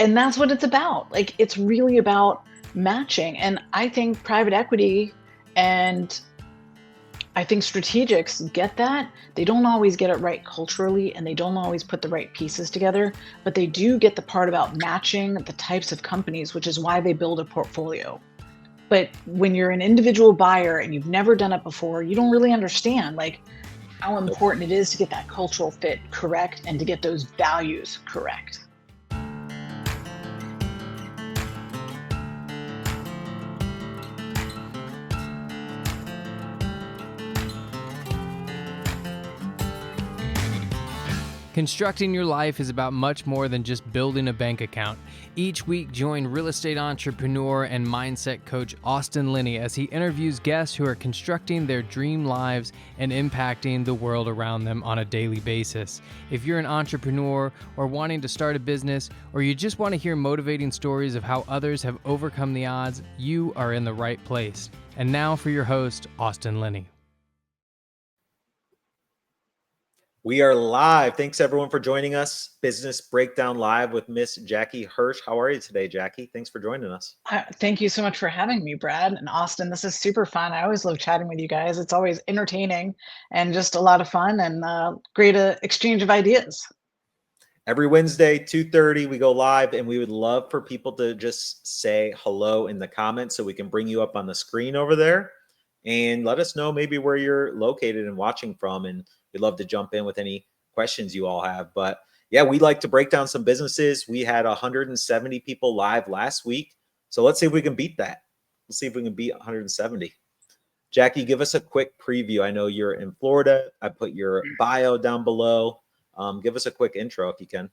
And that's what it's about. Like, it's really about matching. And I think private equity and I think strategics get that. They don't always get it right culturally and they don't always put the right pieces together, but they do get the part about matching the types of companies, which is why they build a portfolio. But when you're an individual buyer and you've never done it before, you don't really understand like how important it is to get that cultural fit correct and to get those values correct. Constructing your life is about much more than just building a bank account. Each week, join real estate entrepreneur and mindset coach Austin Linney as he interviews guests who are constructing their dream lives and impacting the world around them on a daily basis. If you're an entrepreneur or wanting to start a business, or you just want to hear motivating stories of how others have overcome the odds, you are in the right place. And now for your host, Austin Linney. We are live. Thanks everyone for joining us. Business Breakdown Live with Miss Jackie Hirsch. How are you today, Jackie? Thanks for joining us. Thank you so much for having me, Brad and Austin. This is super fun. I always love chatting with you guys. It's always entertaining and just a lot of fun and great exchange of ideas. Every Wednesday, 2:30, we go live, and we would love for people to just say hello in the comments so we can bring you up on the screen over there and let us know maybe where you're located and watching from. And we'd love to jump in with any questions you all have. But yeah, we like to break down some businesses. We had 170 people live last week. So let's see if we can beat that. Let's see if we can beat 170. Jackie, give us a quick preview. I know you're in Florida. I put your bio down below. Give us a quick intro if you can.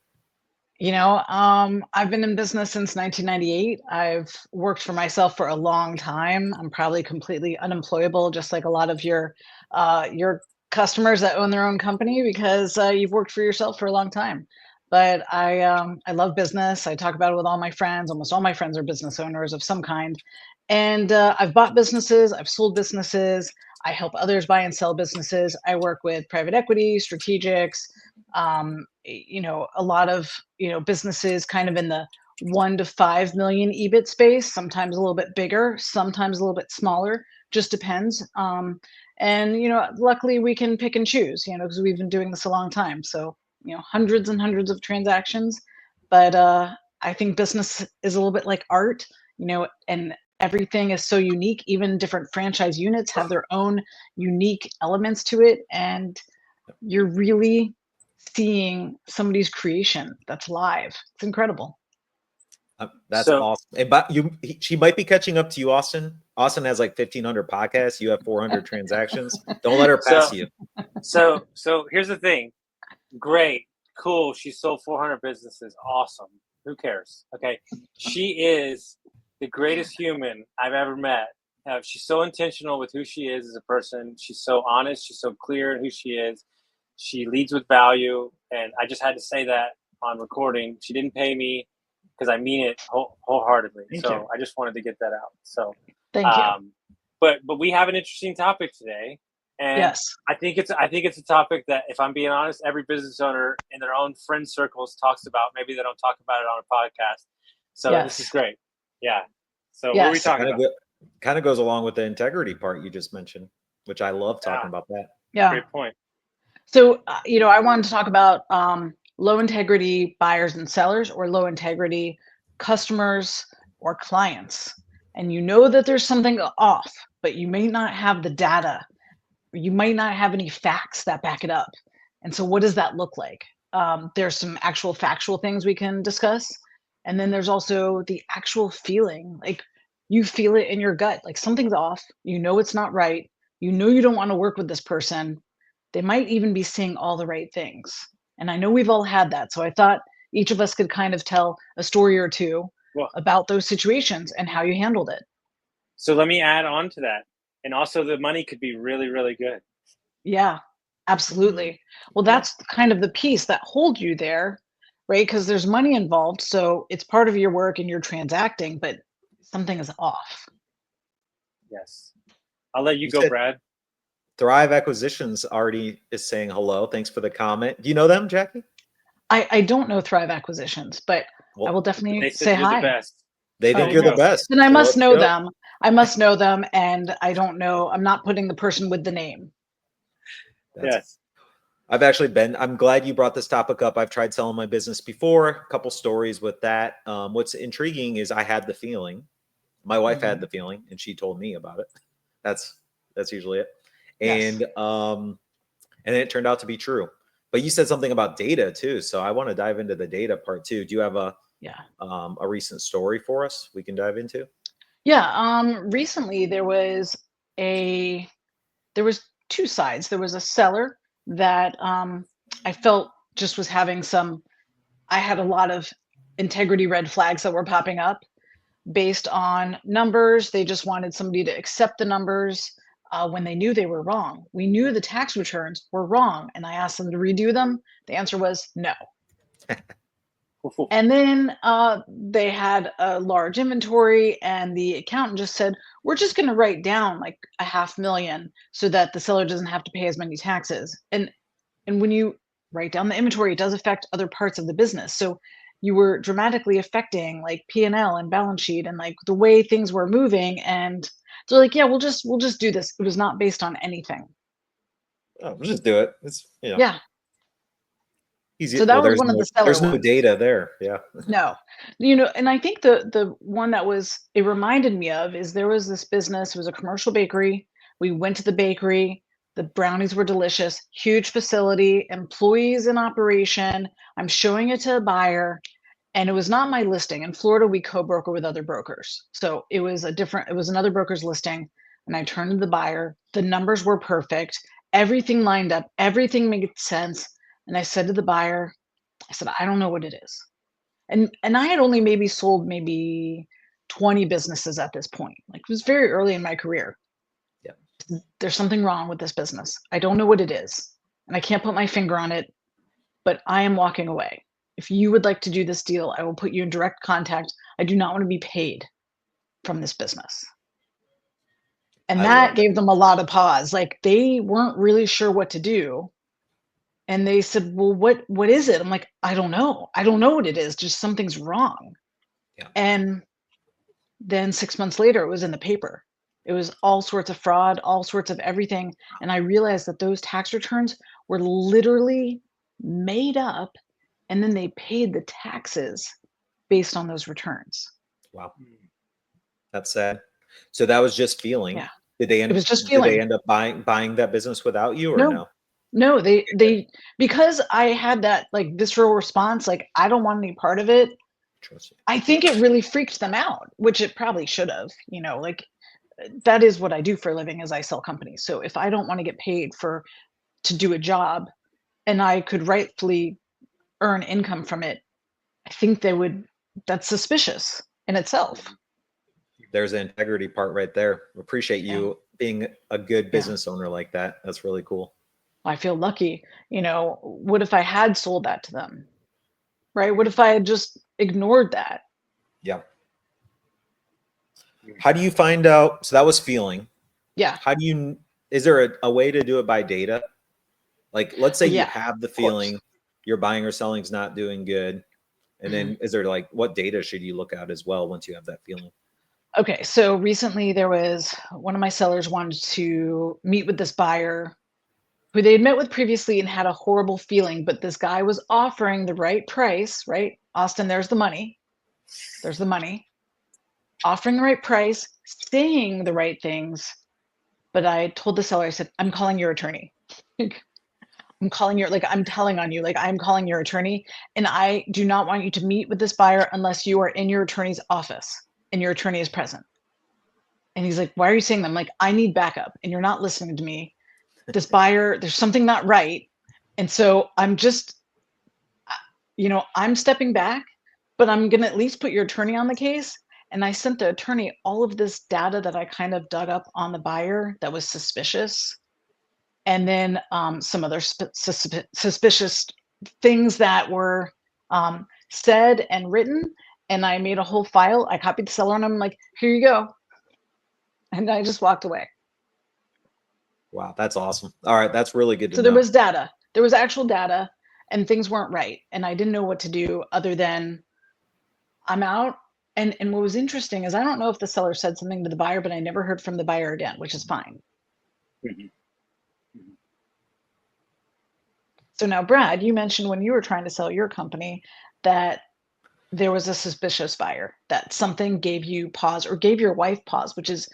I've been in business since 1998. I've worked for myself for a long time. I'm probably completely unemployable, just like a lot of your customers that own their own company because you've worked for yourself for a long time. But I love business. I talk about it with all my friends. Almost all my friends are business owners of some kind. And I've bought businesses. I've sold businesses. I help others buy and sell businesses. I work with private equity, strategics, a lot of, businesses kind of in the 1 to 5 million EBIT space, sometimes a little bit bigger, sometimes a little bit smaller, just depends. And, luckily we can pick and choose, because we've been doing this a long time. So, hundreds and hundreds of transactions. But I think business is a little bit like art, and everything is so unique. Even different franchise units have their own unique elements to it. And you're really seeing somebody's creation that's live. It's incredible. That's awesome. And she might be catching up to you, Austin. Austin has like 1,500 podcasts. You have 400 transactions. Don't let her pass you. So here's the thing. Great, cool. She sold 400 businesses. Awesome. Who cares? Okay. She is the greatest human I've ever met. She's so intentional with who she is as a person. She's so honest. She's so clear in who she is. She leads with value. And I just had to say that on recording. She didn't pay me because I mean it wholeheartedly. Thank you. I just wanted to get that out. So thank you. But we have an interesting topic today. And yes. I think it's a topic that, if I'm being honest, every business owner in their own friend circles talks about. Maybe they don't talk about it on a podcast. So This is great. Yeah. So What are we talking about? Kind of goes along with the integrity part you just mentioned, which I love talking about that. Yeah. Great point. So, I wanted to talk about low integrity buyers and sellers, or low integrity customers or clients. And that there's something off, but you may not have the data. You might not have any facts that back it up. And so what does that look like? There's some actual factual things we can discuss. And then there's also the actual feeling, like you feel it in your gut, like something's off, it's not right. You don't want to work with this person. They might even be saying all the right things. And I know we've all had that. So I thought each of us could kind of tell a story or two about those situations and how you handled it. So let me add on to that. And also the money could be really, really good. Yeah, absolutely. Well, that's kind of the piece that holds you there, right? Because there's money involved. So it's part of your work and you're transacting, but something is off. Yes. I'll let you go, Brad. Thrive Acquisitions already is saying hello. Thanks for the comment. Do you know them, Jackie? I don't know Thrive Acquisitions, but I will definitely They say said you're the hi. best. They Oh, think There you're you the go. best. Then I So must let's know go. them. I must know them, and I don't know. I'm not putting the person with the name. That's Yes. I'm glad you brought this topic up. I've tried selling my business before, a couple stories with that. What's intriguing is I had the feeling, my wife had Mhm. the feeling, and she told me about it. That's usually it. Yes. And it turned out to be true. But you said something about data too. So I want to dive into the data part too. Do you have Yeah. a recent story for us we can dive into? Yeah. Recently a there was two sides. There was a seller that I felt just was having some. I had a lot of integrity red flags that were popping up based on numbers. They just wanted somebody to accept the numbers when they knew they were wrong. We knew the tax returns were wrong, and I asked them to redo them. The answer was no. And then they had a large inventory, and the accountant just said, "We're just going to write down like a 500,000 so that the seller doesn't have to pay as many taxes." And when you write down the inventory, it does affect other parts of the business. So you were dramatically affecting like P&L and L and balance sheet and like the way things were moving. And they're like, "Yeah, we'll just do this." It was not based on anything. Oh, we'll just do it. It's Yeah. easy. So that Well, was one of the seller there's no ones. data there. Yeah. No. And I think the one that it reminded me of is there was this business, it was a commercial bakery. We went to the bakery. The brownies were delicious, huge facility, employees in operation. I'm showing it to a buyer, and it was not my listing. In Florida, we co-broker with other brokers. So it was another broker's listing. And I turned to the buyer. The numbers were perfect. Everything lined up, everything made sense. And I said to the buyer, I said, "I don't know what it is." And I had only maybe sold maybe 20 businesses at this point. Like, it was very early in my career. Yeah. "There's something wrong with this business. I don't know what it is, and I can't put my finger on it, but I am walking away. If you would like to do this deal, I will put you in direct contact. I do not want to be paid from this business." And I love that it. gave them a lot of pause. Like, they weren't really sure what to do. And they said, "Well, what is it?" I'm like, "I don't know. I don't know what it is. Just something's wrong." Yeah. And then 6 months later, it was in the paper. It was all sorts of fraud, all sorts of everything, and I realized that those tax returns were literally made up, and then they paid the taxes based on those returns. Wow. That's sad. So that was just feeling. Yeah, Did they it end was just did they feeling. end up buying that business without you or No, no? no, they because I had that, like, visceral response, like, I don't want any part of it. Trust you. I think it really freaked them out, which it probably should have, like, that is what I do for a living is I sell companies. So if I don't wanna get paid to do a job and I could rightfully earn income from it, I think that's suspicious in itself. There's the integrity part right there. Appreciate Yeah. you being a good Yeah. business owner like that. That's really cool. I feel lucky. What if I had sold that to them? Right? What if I had just ignored that? Yeah. How do you find out? So that was feeling. Yeah. How do you, is there a way to do it by data? Like, let's say Well, you yeah, have the of course. feeling your buying or selling is not doing good. And Mhm. then is there like, what data should you look at as well once you have that feeling? Okay, so recently there was one of my sellers wanted to meet with this buyer who they had met with previously and had a horrible feeling, but this guy was offering the right price, right? Austin, there's the money. There's the money. Offering the right price, saying the right things. But I told the seller, I said, "I'm calling your attorney." Like, I'm telling on you, like, I'm calling your attorney, and I do not want you to meet with this buyer unless you are in your attorney's office and your attorney is present. And he's like, "Why are you saying that?" I'm like, "I need backup, and you're not listening to me. This buyer, there's something not right. And so I'm just, I'm stepping back, but I'm going to at least put your attorney on the case." And I sent the attorney all of this data that I kind of dug up on the buyer that was suspicious. And then some other suspicious things that were said and written. And I made a whole file. I copied the seller and I'm like, "Here you go." And I just walked away. Wow, that's awesome. All right, that's really good to So there know. was data. There was actual data, and things weren't right. And I didn't know what to do other than I'm out. And what was interesting is I don't know if the seller said something to the buyer, but I never heard from the buyer again, which is fine. Mhm. So now, Brad, you mentioned when you were trying to sell your company that there was a suspicious buyer, that something gave you pause or gave your wife pause, which is,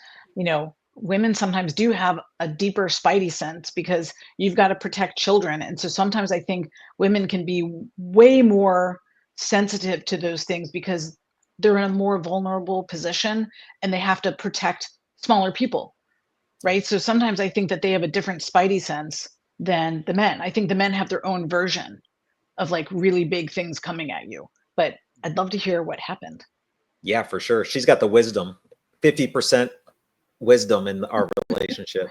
women sometimes do have a deeper spidey sense because you've got to protect children. And so sometimes I think women can be way more sensitive to those things because they're in a more vulnerable position and they have to protect smaller people, right? So sometimes I think that they have a different spidey sense than the men. I think the men have their own version of like really big things coming at you. But I'd love to hear what happened. Yeah, for sure. She's got the wisdom, 50% wisdom in our relationship.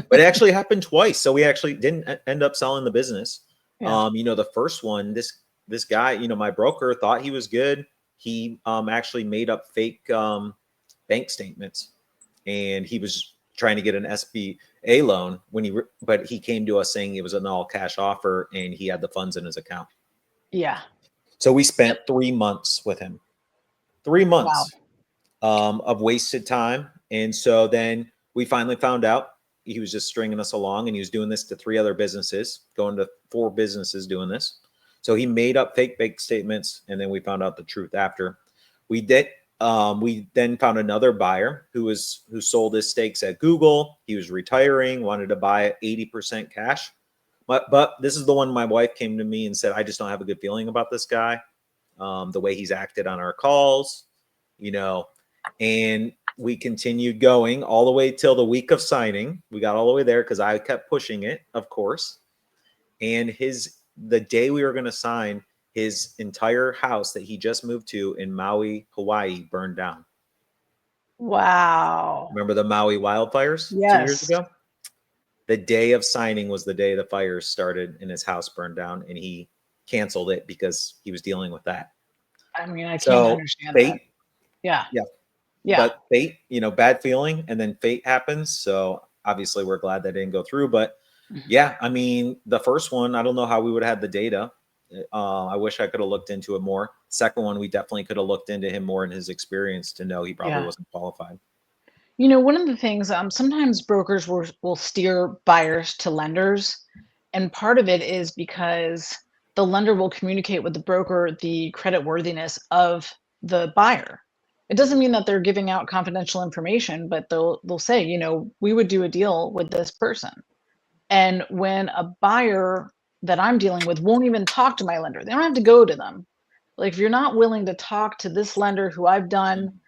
But it actually happened twice. So we actually didn't end up selling the business. Yeah. The first one, this guy, my broker thought he was good. He actually made up fake bank statements, and he was trying to get an SBA loan but he came to us saying it was an all cash offer and he had the funds in his account. Yeah. So we spent 3 months with him. 3 Wow. months of wasted time. And so then we finally found out he was just stringing us along, and he was doing this to 3 other businesses, going to 4 businesses doing this. So he made up fake bank statements, and then we found out the truth after. We did. We then found another buyer who sold his stakes at Google. He was retiring, wanted to buy at 80% cash. But this is the one my wife came to me and said, I just don't have a good feeling about this guy. The way he's acted on our calls, and we continued going all the way till the week of signing. We got all the way there because I kept pushing it, of course. And the day we were going to sign, his entire house that he just moved to in Maui, Hawaii, burned down. Wow. Remember the Maui wildfires 2 years Yes. ago? The day of signing was the day the fires started and his house burned down, and he canceled it because he was dealing with that. I mean, I can't So understand fate, that. Yeah. yeah. Yeah. But fate, bad feeling, and then fate happens. So obviously we're glad that didn't go through. But yeah, I mean, the first one, I don't know how we would have had the data. I wish I could have looked into it more. Second one, we definitely could have looked into him more in his experience to know he probably Yeah. wasn't qualified. One of the things, sometimes brokers will steer buyers to lenders. And part of it is because the lender will communicate with the broker the credit worthiness of the buyer. It doesn't mean that they're giving out confidential information, but they'll say, we would do a deal with this person. And when a buyer that I'm dealing with won't even talk to my lender, they don't have to go to them. Like if you're not willing to talk to this lender who I've done,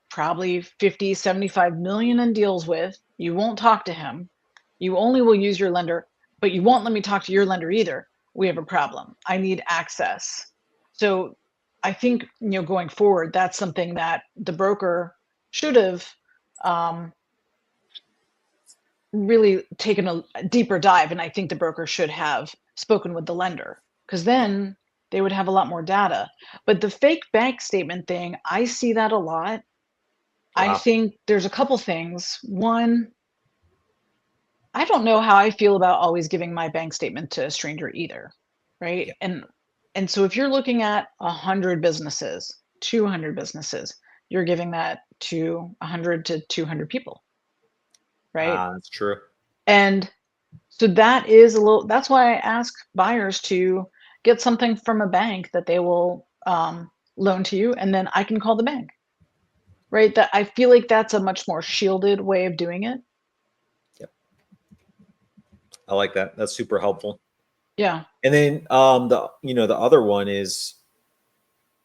probably 50, 75 million in deals with, you won't talk to him. You only will use your lender, but you won't let me talk to your lender either. We have a problem. I need access. So I think, going forward, that's something that the broker should have really taken a deeper dive. And I think the broker should have spoken with the lender because then they would have a lot more data. But the fake bank statement thing, I see that a lot. I Wow. think there's a couple things. One, I don't know how I feel about always giving my bank statement to a stranger either, right? Yeah. And so if you're looking at 100 businesses, 200 businesses, you're giving that to 100 to 200 people, right? That's true. And so that's why I ask buyers to get something from a bank that they will loan to you, and then I can call the bank, right? That I feel like that's a much more shielded way of doing it. Yep. I like that. That's super helpful. Yeah. And then the other one is,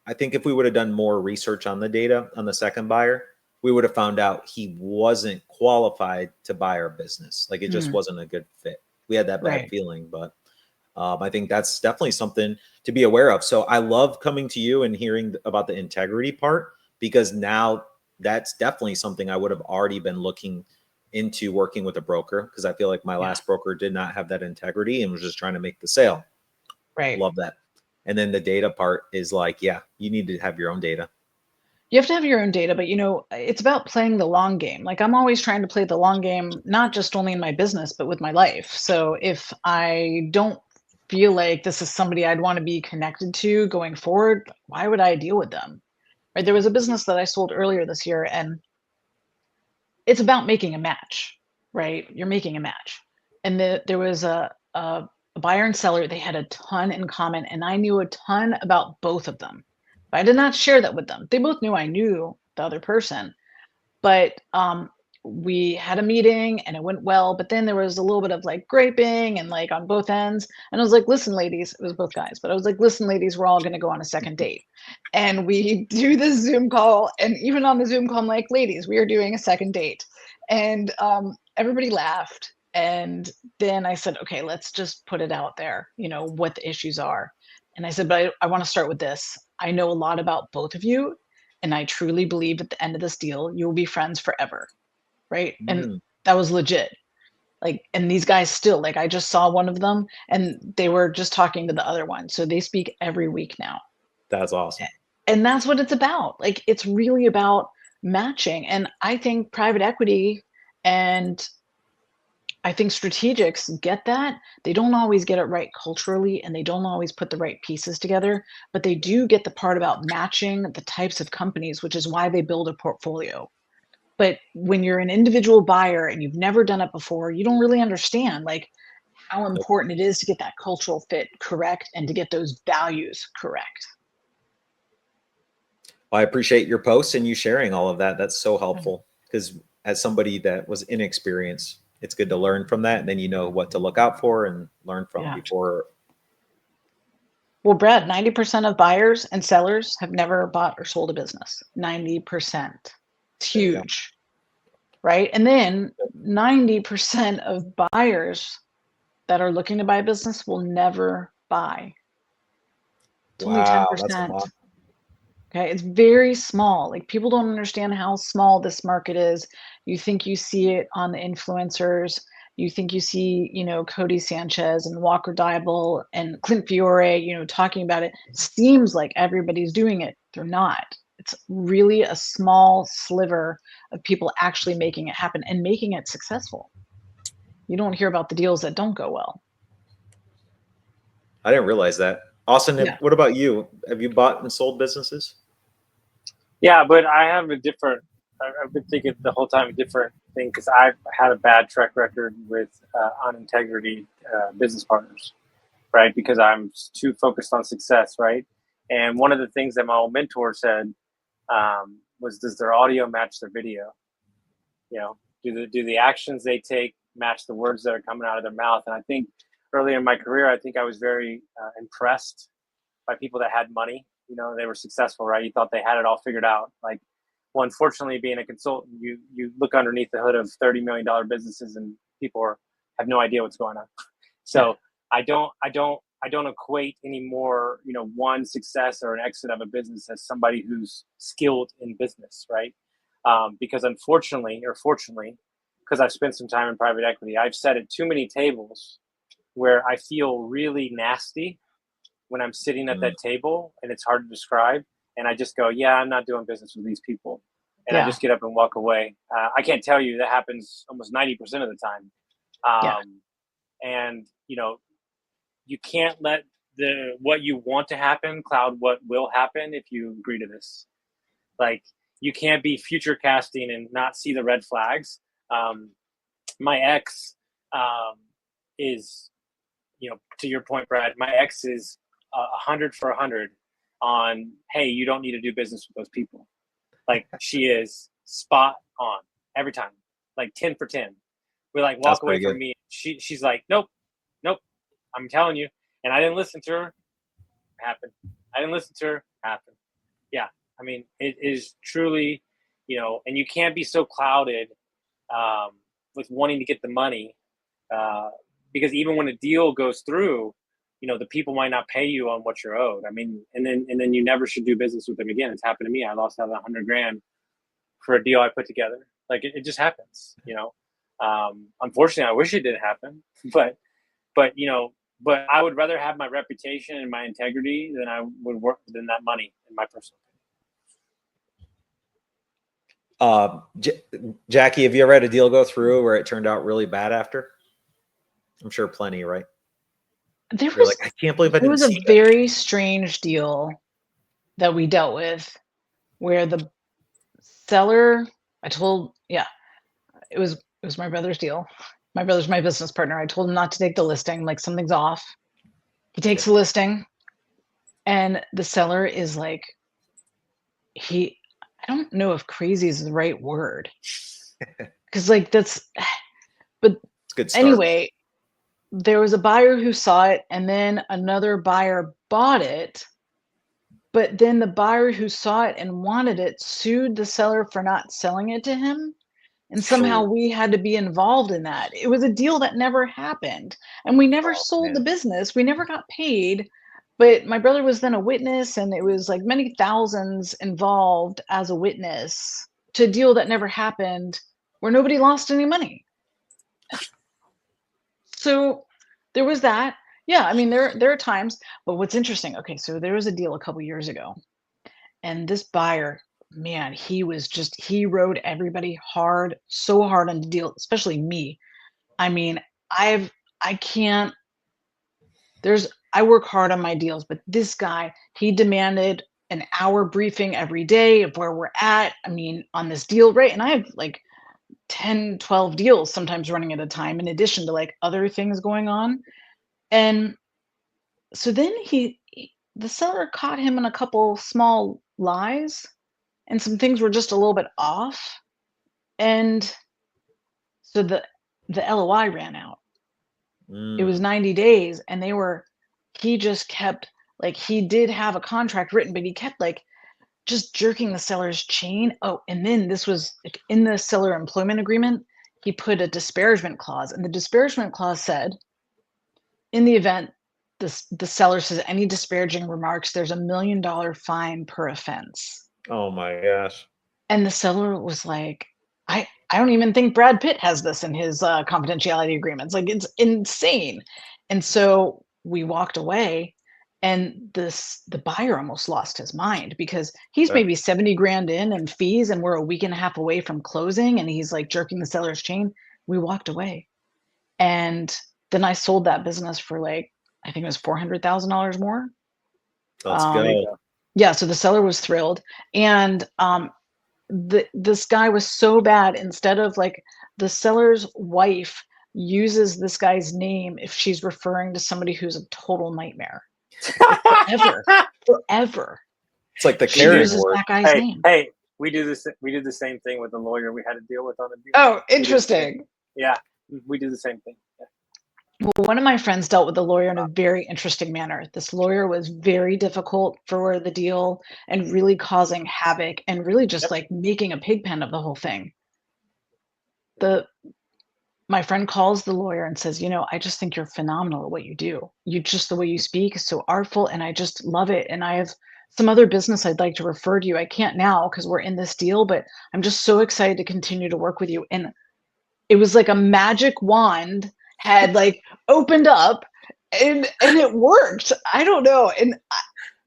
I think if we would have done more research on the data on the second buyer, we would have found out he wasn't qualified to buy our business. Like it just wasn't a good fit. We had that bad Right. feeling, but I think that's definitely something to be aware of. So I love coming to you and hearing about the integrity part, because now that's definitely something I would have already been looking into working with a broker, because I feel like my Yeah. last broker did not have that integrity and was just trying to make the sale. Right. Love that. And then the data part is like, yeah, you need to have your own data. You have to have your own data, but it's about playing the long game. Like I'm always trying to play the long game, not just only in my business, but with my life. So if I don't feel like this is somebody I'd want to be connected to going forward, why would I deal with them? Right? There was a business that I sold earlier this year, and it's about making a match, right? You're making a match. And there was a buyer and seller. They had a ton in common, and I knew a ton about both of them. But I did not share that with them. They both knew I knew the other person, but we had a meeting and it went well. But then there was a little bit of like graping and like on both ends. And I was like, listen, ladies, it was both guys, but I was like, listen, ladies, we're all going to go on a second date. And we do this Zoom call. And even on the Zoom call, I'm like, ladies, we are doing a second date. And everybody laughed. And then I said, okay, let's just put it out there, you know, what the issues are. And I said, but I want to start with this. I know a lot about both of you. And I truly believe at the end of this deal, you will be friends forever. Right. And that was legit. Like, and these guys still, like, I just saw one of them and they were just talking to the other one. So they speak every week now. That's awesome. And that's what it's about. Like, it's really about matching. And I think private equity and I think strategics get that. They don't always get it right culturally, and they don't always put the right pieces together, but they do get the part about matching the types of companies, which is why they build a portfolio. But when you're an individual buyer and you've never done it before, you don't really understand like how important it is to get that cultural fit correct and to get those values correct. Well, I appreciate your posts and you sharing all of that. That's so helpful because as somebody that was inexperienced, it's good to learn from that. And then you know what to look out for and learn from before. Well, Brad, 90% of buyers and sellers have never bought or sold a business. 90%. It's huge, right? And then 90% of buyers that are looking to buy a business will never buy. It's only 10%. That's a lot. Okay, it's very small. Like people don't understand how small this market is. You think you see it on the influencers. You think you see, you know, Cody Sanchez and Walker Dybel and Clint Fiore, you know, talking about it. Seems like everybody's doing it. They're not. It's really a small sliver of people actually making it happen and making it successful. You don't hear about the deals that don't go well. I didn't realize that. Austin, Yeah. what about you? Have you bought and sold businesses? Yeah, but I have a different. I've been thinking the whole time a different thing because I've had a bad track record with on integrity business partners, right? Because I'm too focused on success, right? And one of the things that my old mentor said was, "Does their audio match their video? You know, do the actions they take match the words that are coming out of their mouth?" And I think early in my career, I think I was very impressed by people that had money. You know, they were successful, right? You thought they had it all figured out. Like, well, unfortunately, being a consultant, you look underneath the hood of $30 million businesses, and people have no idea what's going on. So I don't equate anymore, you know, one success or an exit of a business as somebody who's skilled in business, right? Because unfortunately, or fortunately, because I've spent some time in private equity, I've sat at too many tables where I feel really nasty when I'm sitting at that table, and it's hard to describe. And I just go, yeah, I'm not doing business with these people. And I just get up and walk away. I can't tell you that happens almost 90% of the time. And, you know, you can't let what you want to happen cloud what will happen if you agree to this. Like, you can't be future casting and not see the red flags. My ex is, you know, to your point, Brad, my ex is 100 for 100 on, hey, you don't need to do business with those people. Like, she is spot on every time, like 10 for 10. We like walk away from me. She's like, nope, I'm telling you. And I didn't listen to her. Happened. I didn't listen to her. Happened. Yeah. I mean, it is truly, you know, and you can't be so clouded with wanting to get the money because even when a deal goes through, you know, the people might not pay you on what you're owed. I mean, and then you never should do business with them again. It's happened to me. I lost out $100,000 for a deal I put together. Like, it just happens, you know. Unfortunately, I wish it didn't happen, but you know, but I would rather have my reputation and my integrity than I would work than that money, in my personal opinion. Jackie, have you ever had a deal go through where it turned out really bad after? I'm sure plenty, right? There You're like, was I can't believe I there didn't was a see that. very strange deal that we dealt with where the seller I told yeah, it was my brother's deal. My brother's my business partner. I told him not to take the listing, like something's off. He takes Yep. the listing and the seller is like he I don't know if crazy is the right word. Cuz like that's but It's a good start. anyway, there was a buyer who saw it and then another buyer bought it, but then the buyer who saw it and wanted it sued the seller for not selling it to him. And somehow Oh, we had to be involved in that. It was a deal that never happened. And we never oh sold the man. business. We never got paid. But my brother was then a witness, and it was like many thousands involved as a witness to a deal that never happened where nobody lost any money. So there was that. Yeah, I mean there are times, but what's interesting, okay, so there was a deal a couple years ago, and this buyer, man, he rode everybody hard, so hard on the deal, especially me. I mean, I can't I work hard on my deals, but this guy, he demanded an hour briefing every day of where we're at. I mean, on this deal, right? And I have like 10, 12 deals sometimes running at a time in addition to like other things going on. And so then the seller caught him in a couple small lies and some things were just a little bit off. And so the LOI ran out. It was Mm, 90 days and he just kept like he did have a contract written, but he kept like just jerking the seller's chain. Oh, and then this was like, in the seller employment agreement, he put a disparagement clause, and the disparagement clause said, in the event the seller says any disparaging remarks, there's $1 million fine per offense. oh my gosh. And the seller was like, I don't even think Brad Pitt has this in his confidentiality agreements. Like it's insane. And so we walked away, and the buyer almost lost his mind because he's Yeah. maybe 70 grand in fees, and we're a week and a half away from closing, and he's like jerking the seller's chain. We walked away, and then I sold that business for like I think it was $400,000 more. Let's There you Um, go. go. yeah, so the seller was thrilled, and this guy was so bad. Instead of like the seller's wife uses this guy's name if she's referring to somebody who's a total nightmare forever, forever. It's like the She We do. Karen uses word. that guy's Hey, name. hey, we do this. We did the same thing with the lawyer we had to deal with on the deal. Oh, We did the same. interesting. Yeah, we do the same thing. Yeah. Well, one of my friends dealt with the lawyer in a very interesting manner. This lawyer was very difficult for the deal and really causing havoc and really just Yep. like making a pig pen of the whole thing. The My friend calls the lawyer and says, I just think you're phenomenal at what you do. The way you speak is so artful and I just love it. And I have some other business I'd like to refer to you. I can't now because we're in this deal, but I'm just so excited to continue to work with you. And it was like a magic wand had like opened up and it worked. I don't know. And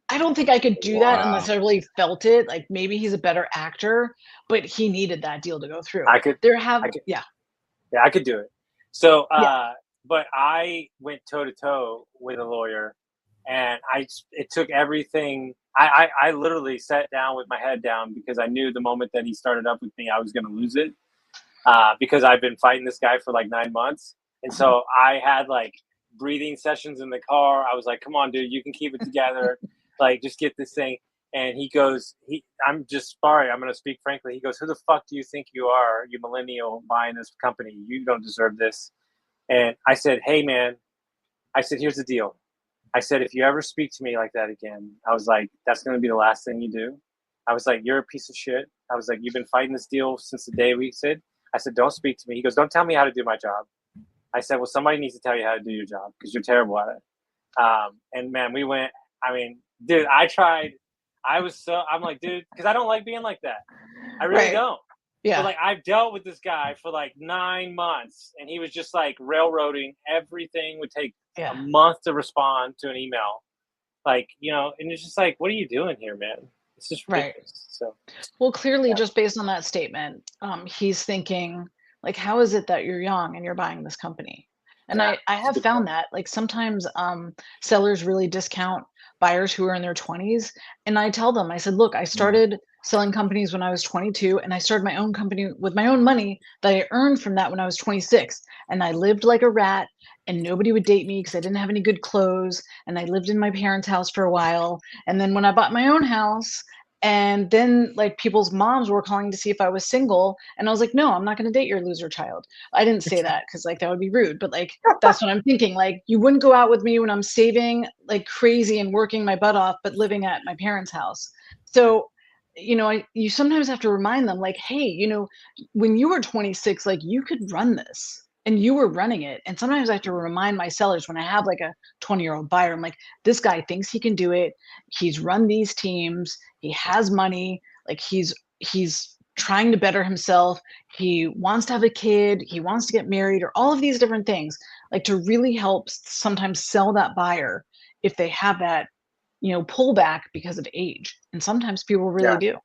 I don't think I could do that Wow. unless I really felt it. Like maybe he's a better actor, but he needed that deal to go through. I could. I could. Yeah, Yeah, I could do it. So, yeah, but I went toe to toe with a lawyer, and it took everything. I literally sat down with my head down because I knew the moment that he started up with me, I was going to lose it. Because I've been fighting this guy for like 9 months, and so I had like breathing sessions in the car. I was like, "Come on, dude, you can keep it together. Like, just get this thing." And he goes, I'm just sorry, I'm going to speak frankly. He goes, "Who the fuck do you think you are, you millennial buying this company? You don't deserve this." And I said, "Hey, man," I said, "here's the deal." I said, "If you ever speak to me like that again," I was like, "that's going to be the last thing you do." I was like, "You're a piece of shit." I was like, "You've been fighting this deal since the day we said." I said, "Don't speak to me." He goes, "Don't tell me how to do my job." I said, "Well, somebody needs to tell you how to do your job because you're terrible at it." And man, we went, I mean, dude, I tried. I'm like, dude, because I don't like being like that. I really right. don't. But Yeah, like, I've dealt with this guy for like 9 months, and he was just like railroading everything. Would take a yeah. month to respond to an email, like and it's just like, what are you doing here, man? It's just Right. ridiculous. So Well, clearly, yeah, just based on that statement, he's thinking, like, how is it that you're young and you're buying this company? And Yeah, I that's a have good point. found that like sometimes sellers really discount buyers who are in their 20s. And I tell them, I said, look, I Mm. started selling companies when I was 22 and I started my own company with my own money that I earned from that when I was 26. And I lived like a rat and nobody would date me because I didn't have any good clothes. And I lived in my parents' house for a while. And then when I bought my own house, and then like people's moms were calling to see if I was single. And I was like, no, I'm not going to date your loser child. I didn't say that because like that would be rude, but like that's what I'm thinking. Like you wouldn't go out with me when I'm saving like crazy and working my butt off, but living at my parents' house. So, you sometimes have to remind them, like, hey, when you were 26, like you could run this and you were running it. And sometimes I have to remind my sellers when I have like a 20-year-old buyer, I'm like, this guy thinks he can do it. He's run these teams. He has money. Like he's trying to better himself. He wants to have a kid. He wants to get married, or all of these different things. Like to really help sometimes sell that buyer if they have that, pullback because of age. And sometimes people really Yeah. do.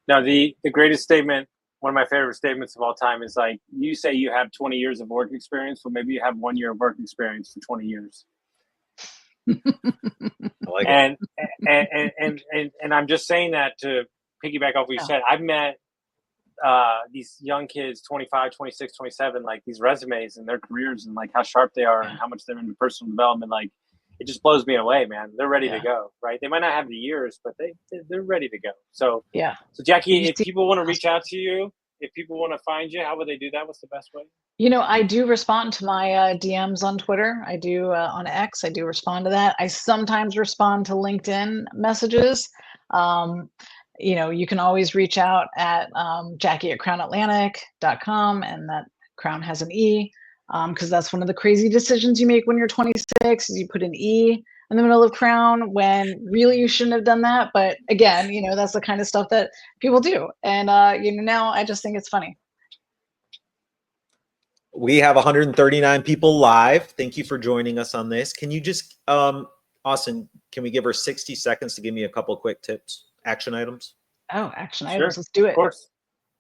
Now, the greatest statement, one of my favorite statements of all time, is like you say you have 20 years of work experience, well, maybe you have 1 year of work experience for 20 years. I like it. And I'm just saying that to piggyback off what you Yeah. said. I've met these young kids, 25, 26, 27, like these resumes and their careers and like how sharp they are and how much they're into personal development. Like it just blows me away, man. They're ready to Yeah. go, right? They might not have the years, but they're ready to go. So Yeah. Jackie, You if see, people want to reach out to you, if people want to find you, how would they do that? What's the best way? I do respond to my DMs on Twitter. I do on X. I do respond to that. I sometimes respond to LinkedIn messages. Um, you can always reach out at Jackie at crownatlantic.com, and that crown has an E, because that's one of the crazy decisions you make when you're 26 is you put an E in the middle of crown when really you shouldn't have done that. But again, that's the kind of stuff that people do. And, now I just think it's funny. We have 139 people live. Thank you for joining us on this. Can you just, Austin, can we give her 60 seconds to give me a couple quick tips, action items? Oh, action Sure, items. Let's do of it. course.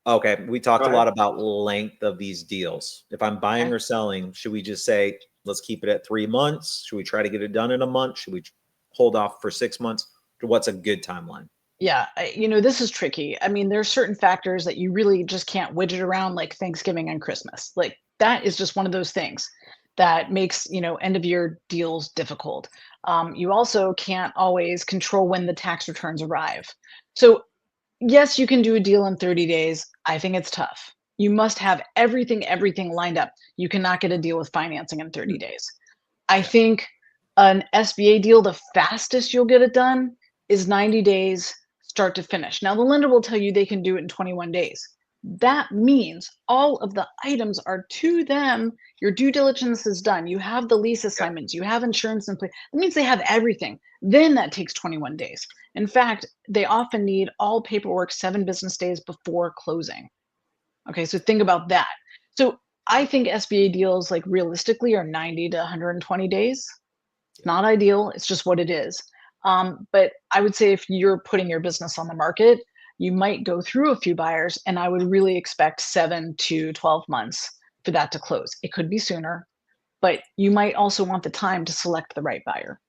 Okay. We talked Go a ahead. lot about length of these deals. If I'm buying Okay. or selling, should we just say, let's keep it at 3 months? Should we try to get it done in a month? Should we hold off for 6 months? What's a good timeline? Yeah, this is tricky. I mean, there's certain factors that you really just can't widget around, like Thanksgiving and Christmas. Like that is just one of those things that makes, end of year deals difficult. You also can't always control when the tax returns arrive. So yes, you can do a deal in 30 days. I think it's tough. You must have everything lined up. You cannot get a deal with financing in 30 days. I Yeah. think an SBA deal, the fastest you'll get it done is 90 days start to finish. Now, the lender will tell you they can do it in 21 days. That means all of the items are to them. Your due diligence is done. You have the lease Yeah. assignments. You have insurance in place. That means they have everything. Then that takes 21 days. In fact, they often need all paperwork 7 business days before closing. Okay, so think about that. So I think SBA deals like realistically are 90 to 120 days. It's not ideal. It's just what it is. But I would say if you're putting your business on the market, you might go through a few buyers, and I would really expect 7 to 12 months for that to close. It could be sooner, but you might also want the time to select the right buyer.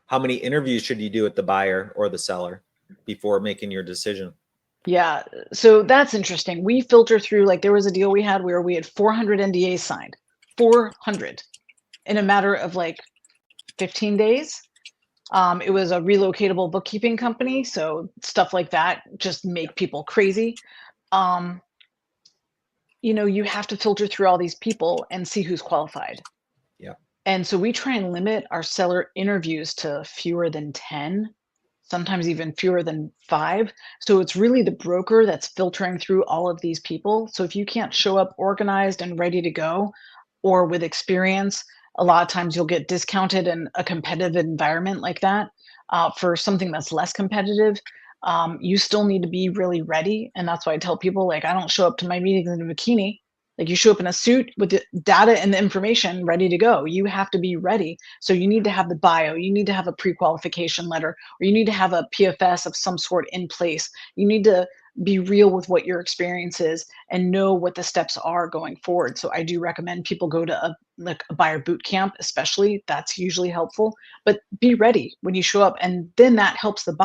How many interviews should you do with the buyer or the seller before making your decision? Yeah, so that's interesting. We filter through, like there was a deal we had where we had 400 NDAs signed, 400 in a matter of like 15 days. It was a relocatable bookkeeping company, so stuff like that just make people crazy. Um, you have to filter through all these people and see who's qualified. Yeah. And so we try and limit our seller interviews to fewer than 10, sometimes even fewer than 5. So it's really the broker that's filtering through all of these people. So if you can't show up organized and ready to go or with experience, a lot of times you'll get discounted in a competitive environment like that. For something that's less competitive, you still need to be really ready. And that's why I tell people, like, I don't show up to my meetings in a bikini. Like you show up in a suit with the data and the information ready to go. You have to be ready. So you need to have the bio, you need to have a pre-qualification letter, or you need to have a PFS of some sort in place. You need to be real with what your experience is and know what the steps are going forward. So I do recommend people go to like a buyer boot camp, especially, that's usually helpful. But be ready when you show up, and then that helps that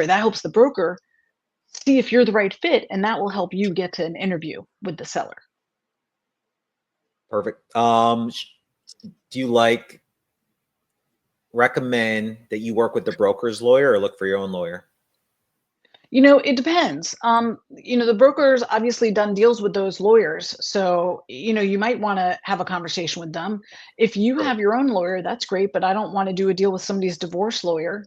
helps the broker see if you're the right fit, and that will help you get to an interview with the seller. Perfect. Do you recommend that you work with the broker's lawyer or look for your own lawyer? It depends. The broker's obviously done deals with those lawyers. So, you might want to have a conversation with them. If you Sure. have your own lawyer, that's great, but I don't want to do a deal with somebody's divorce lawyer,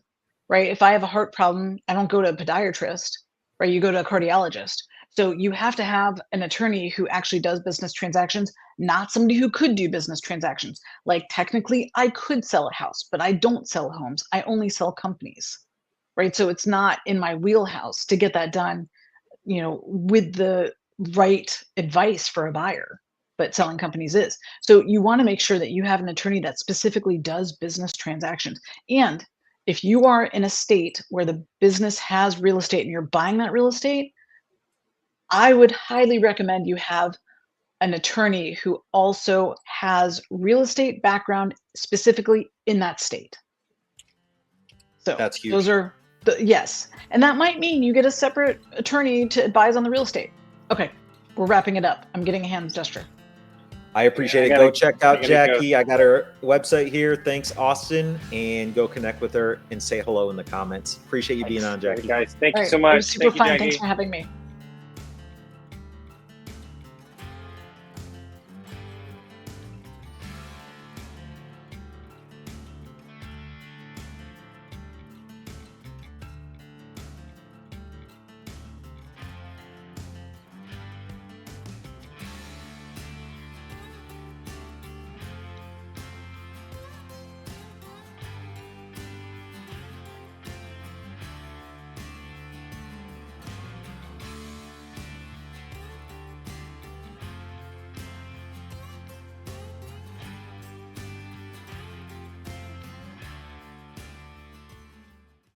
right? If I have a heart problem, I don't go to a podiatrist, right? You go to a cardiologist. So you have to have an attorney who actually does business transactions, not somebody who could do business transactions. Like technically, I could sell a house, but I don't sell homes. I only sell companies, right? So it's not in my wheelhouse to get that done, with the right advice for a buyer, but selling companies is. So you want to make sure that you have an attorney that specifically does business transactions. And if you are in a state where the business has real estate and you're buying that real estate, I would highly recommend you have an attorney who also has real estate background specifically in that state. So That's huge. those are yes. And that might mean you get a separate attorney to advise on the real estate. Okay, we're wrapping it up. I'm getting a hands gesture. I appreciate it. Go check out Jackie. I got her website here. Thanks, Austin. And go connect with her and say hello in the comments. Appreciate you being on, Jackie. Guys, thank you All right, so it much. was super Thank you, fun. Jackie. Thanks for having me.